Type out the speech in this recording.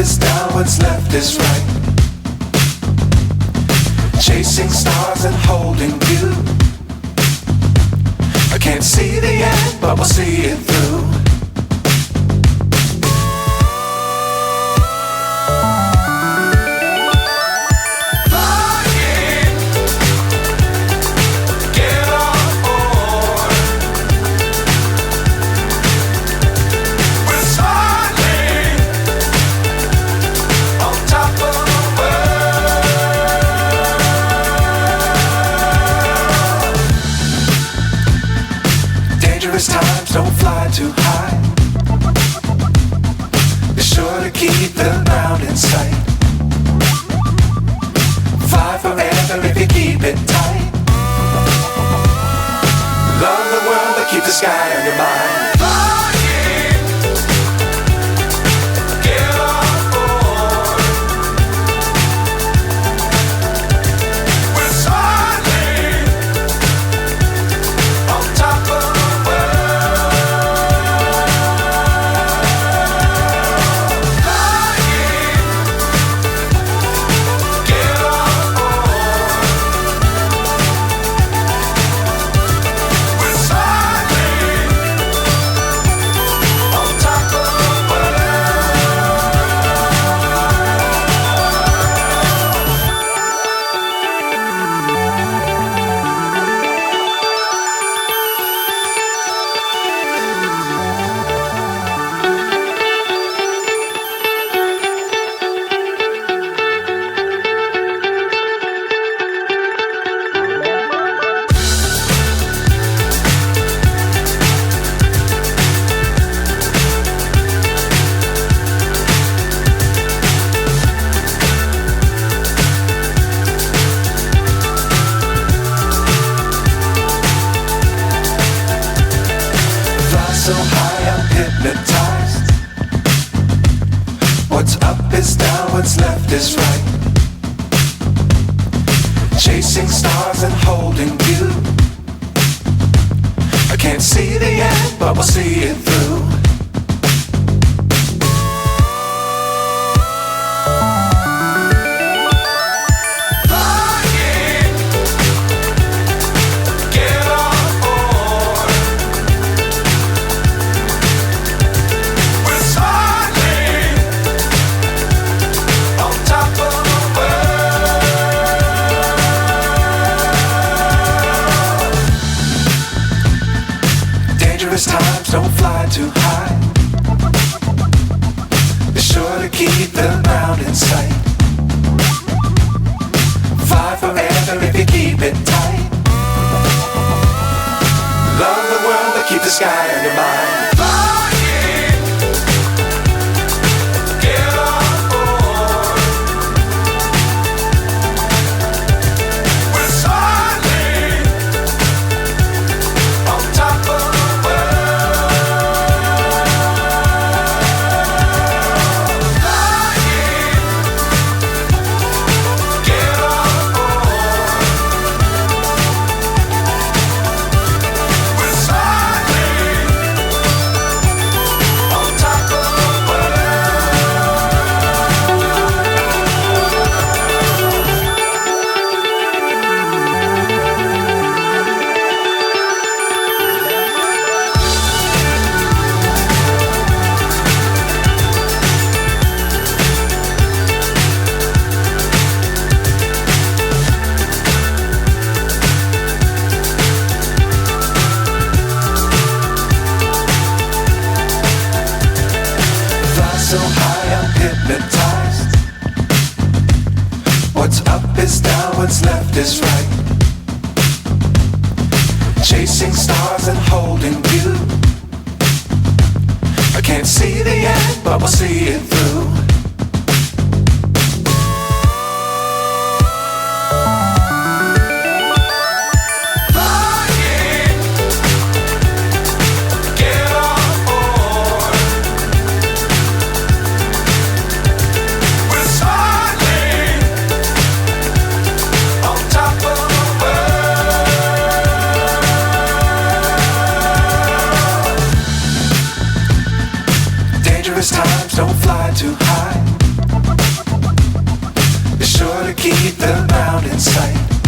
is down, what's left is right. Chasing stars and holding you. I can't see the end, but we'll see it through. Times don't fly too high. Be sure to keep the ground in sight. Fly forever if you keep it tight. Love the world but keep the sky on your mind. So high I'm hypnotized. What's up is down, what's left is right. Chasing stars and holding you. I can't see the end, but we'll see it through. Times don't fly too high. Be sure to keep the ground in sight. Fly forever if you keep it tight. Love the world but keep the sky on your mind. So high I'm hypnotized. What's up is down, what's left is right. Chasing stars and holding you. I can't see the end, but we'll see it through. Times don't fly too high. Be sure to keep them out in sight.